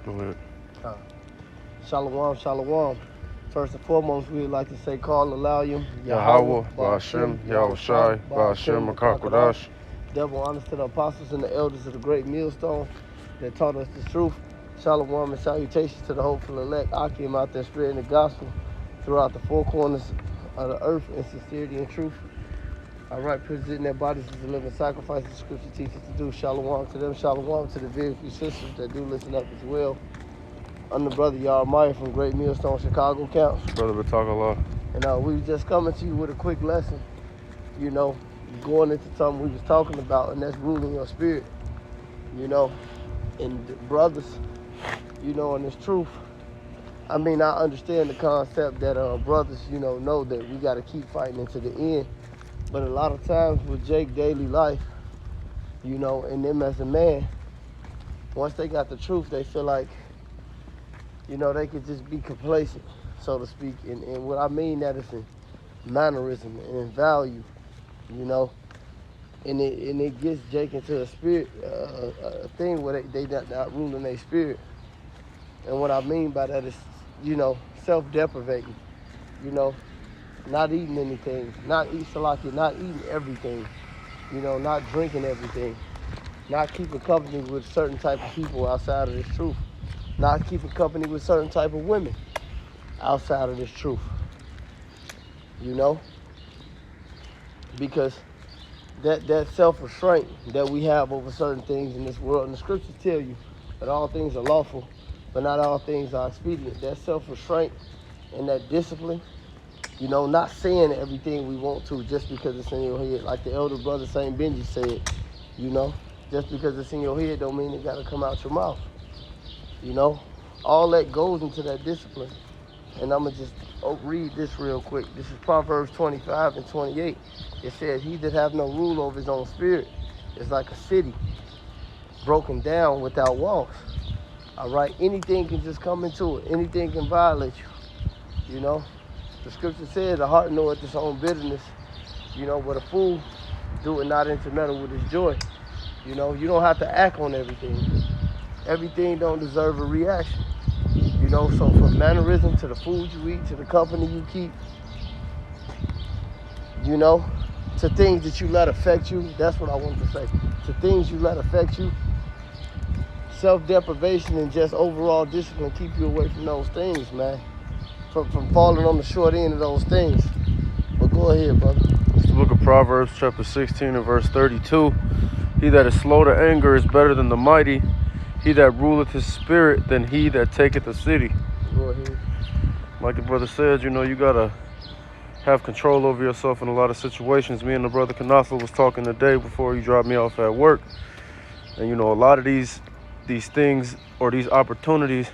Go ahead. Uh, Shalom, shalom. First and foremost, we'd like to say, call Alalim, Yahweh, Yahweh, Ba'ashem, Ba'ashem, Yahushai, Yahushai, Ba'ashem, Ba'ashem, Makakadash. Makakadash. Double honors to the apostles and the elders of the great millstone that taught us the truth. Shalom and salutations to the hopeful elect Akim out there spreading the gospel throughout the four corners of the earth in sincerity and truth. All right, presenting their bodies as a living sacrifice, the scripture teaches to do. Shalom to them, shalom to the very few sisters that do listen up as well. I'm the brother Yarmaya from Great Millstone, Chicago Council. Brother Batakallah. And we was just coming to you with a quick lesson, you know, going into something we was talking about, and that's ruling your spirit, you know, and brothers, you know, and it's truth. I mean, I understand the concept that brothers, you know that we got to keep fighting into the end. But a lot of times with Jake daily life, you know, and them as a man, once they got the truth, they feel like, you know, they could just be complacent, so to speak. And what I mean that is in mannerism and in value, you know. And it gets Jake into a spirit, a thing where they not ruling their spirit. And what I mean by that is, you know, self-deprivating, you know, not eating anything, not eating everything, you know, not drinking everything, not keeping company with certain type of people outside of this truth, not keeping company with certain type of women outside of this truth, you know, because that self-restraint that we have over certain things in this world, and the scriptures tell you that all things are lawful, but not all things are expedient. That self-restraint and that discipline, you know, not saying everything we want to just because it's in your head. Like the elder brother Saint Benji said, you know, just because it's in your head don't mean it got to come out your mouth. You know, all that goes into that discipline. And I'm going to just read this real quick. This is Proverbs 25 and 28. It says, he that have no rule over his own spirit is like a city broken down without walls. All right, anything can just come into it. Anything can violate you, you know. The scripture says, the heart knoweth its own bitterness, you know, but a fool do it not intermeddle with his joy. You know, you don't have to act on everything. Everything don't deserve a reaction. You know, so from mannerism to the food you eat, to the company you keep, you know, to things that you let affect you, that's what I wanted to say. To things you let affect you, self-deprivation and just overall discipline keep you away from those things, man. From falling on the short end of those things. But go ahead, brother. It's the book of Proverbs, chapter 16 and verse 32. He that is slow to anger is better than the mighty. He that ruleth his spirit than he that taketh a city. Go ahead. Like the brother said, you know, you gotta have control over yourself in a lot of situations. Me and the brother Kanafa was talking today before he dropped me off at work. And you know, a lot of these things or these opportunities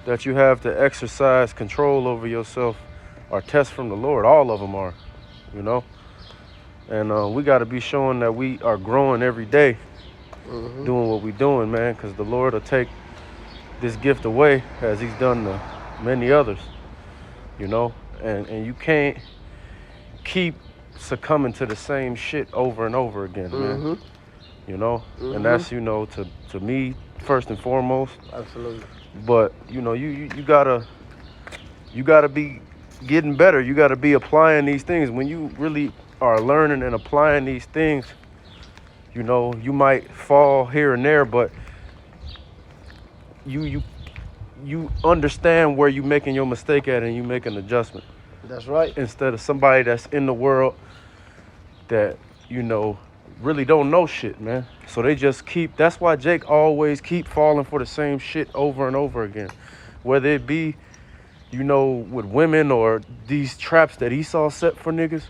that you have to exercise control over yourself are tests from the Lord. All of them are, you know. And we got to be showing that we are growing every day, doing what we're doing, man, because the Lord will take this gift away as he's done to many others, you know. And you can't keep succumbing to the same shit over and over again, man. You know, and that's, you know, to me first and foremost. Absolutely. But you know, you gotta be getting better. You gotta be applying these things. When you really are learning and applying these things, you know, you might fall here and there, but you understand where you making your mistake at, and you make an adjustment. That's right. Instead of somebody that's in the world that, you know, really don't know shit, man. So they just keep, that's why Jake always keep falling for the same shit over and over again. Whether it be, you know, with women or these traps that Esau set for niggas,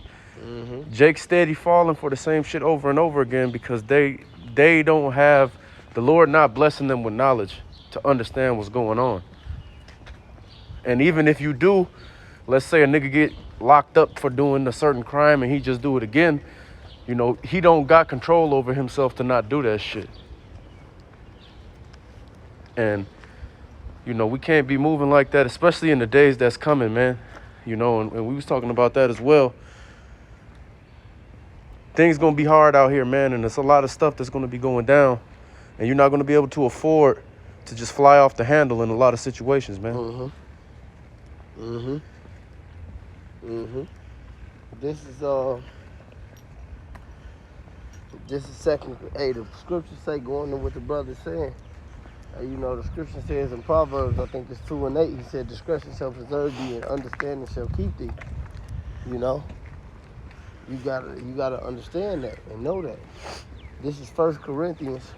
Jake steady falling for the same shit over and over again because they don't have, the Lord not blessing them with knowledge to understand what's going on. And even if you do, let's say a nigga get locked up for doing a certain crime and he just do it again, you know, he don't got control over himself to not do that shit. And, you know, we can't be moving like that, especially in the days that's coming, man. You know, and we was talking about that as well. Things gonna be hard out here, man, and there's a lot of stuff that's gonna be going down, and you're not gonna be able to afford to just fly off the handle in a lot of situations, man. This is second. Hey, the scriptures say, going to what the brother's saying. You know, the scripture says in Proverbs, I think it's 2:8, he said, discretion shall preserve thee and understanding shall keep thee. You know, you gotta understand that and know that. This is 1 Corinthians.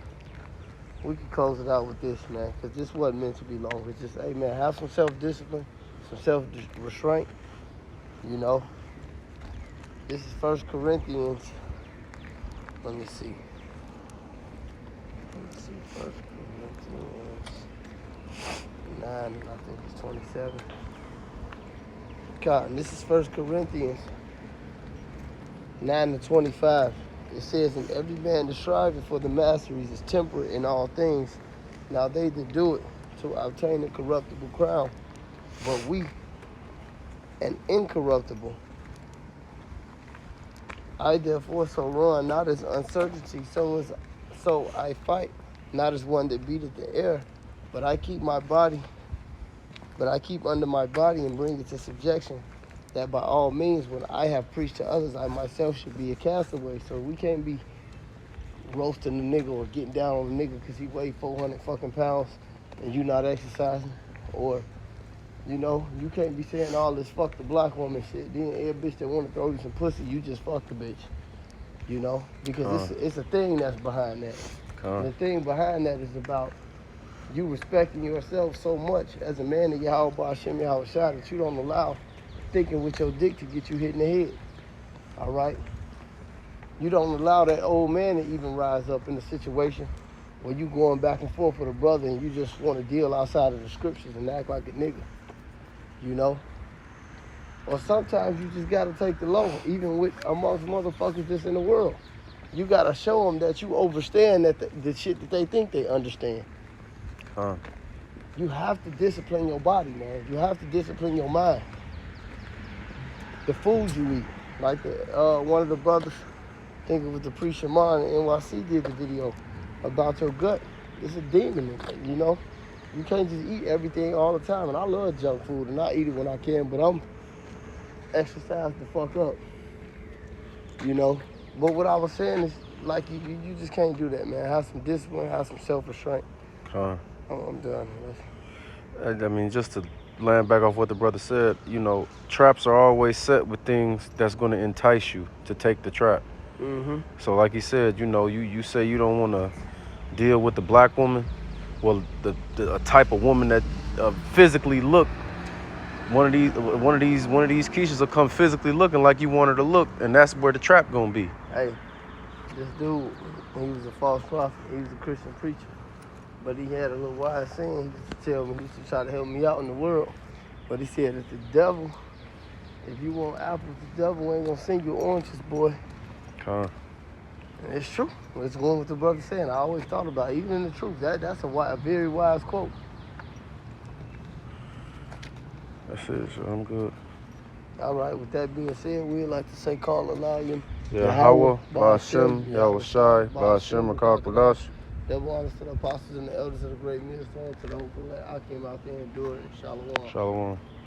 We can close it out with this, man, because this wasn't meant to be long. It's just, hey, man, have some self-discipline, some self-restraint, you know. This is 1 Corinthians. Let me see. 1 Corinthians 9, I think it's 27. God, and this is 1 Corinthians 9-25. It says, and every man that striveth for the masteries is temperate in all things. Now they that do it to obtain a corruptible crown, but we an incorruptible. I therefore so run, not as uncertainty, so I fight, not as one that beateth the air, but I keep under my body and bring it to subjection, that by all means, when I have preached to others, I myself should be a castaway. So we can't be roasting the nigga or getting down on the nigga because he weighed 400 fucking pounds and you not exercising. Or, you know, you can't be saying all this fuck the black woman shit. Then every bitch that want to throw you some pussy, you just fuck the bitch. You know? Because it's a thing that's behind that. And the thing behind that is about you respecting yourself so much as a man of Yahweh Hashem Yahweh Shai that you don't allow thinking with your dick to get you hit in the head. All right? You don't allow that old man to even rise up in a situation where you going back and forth with a brother and you just want to deal outside of the scriptures and act like a nigga. You know? Or sometimes you just got to take the low, even with amongst motherfuckers that's in the world. You got to show them that you understand that the shit that they think they understand. You have to discipline your body, man. You have to discipline your mind. The food you eat. Like one of the brothers, I think it was the priest Shaman in NYC did the video about your gut. It's a demon, you know? You can't just eat everything all the time. And I love junk food and I eat it when I can, but I'm exercise the fuck up. You know? But what I was saying is, like, you just can't do that, man. Have some discipline, have some self-restraint. I'm done. I mean, just to land back off what the brother said, you know, traps are always set with things that's going to entice you to take the trap. So like he said, you know, you say you don't want to deal with the black woman. Well, the type of woman that physically look, one of these Keishas will come physically looking like you want her to look, and that's where the trap gonna be. Hey, this dude, when he was a false prophet, he was a Christian preacher. But he had a little wise saying. He used to tell me, he used to try to help me out in the world. But he said that the devil, if you want apples, the devil ain't gonna send you oranges, boy. And it's true. It's going with the brother saying. I always thought about it, even in the truth. That's a very wise quote. That's it, so I'm good. All right, with that being said, we'd like to say call Alayim. Yahweh, Ba'ashem, Yahweh Shai, Ba'ashem, Akal Kodash. Double honors to the apostles and the elders of the great millstone, to the hopeful that I came out there and do it. Shalom. Shalom.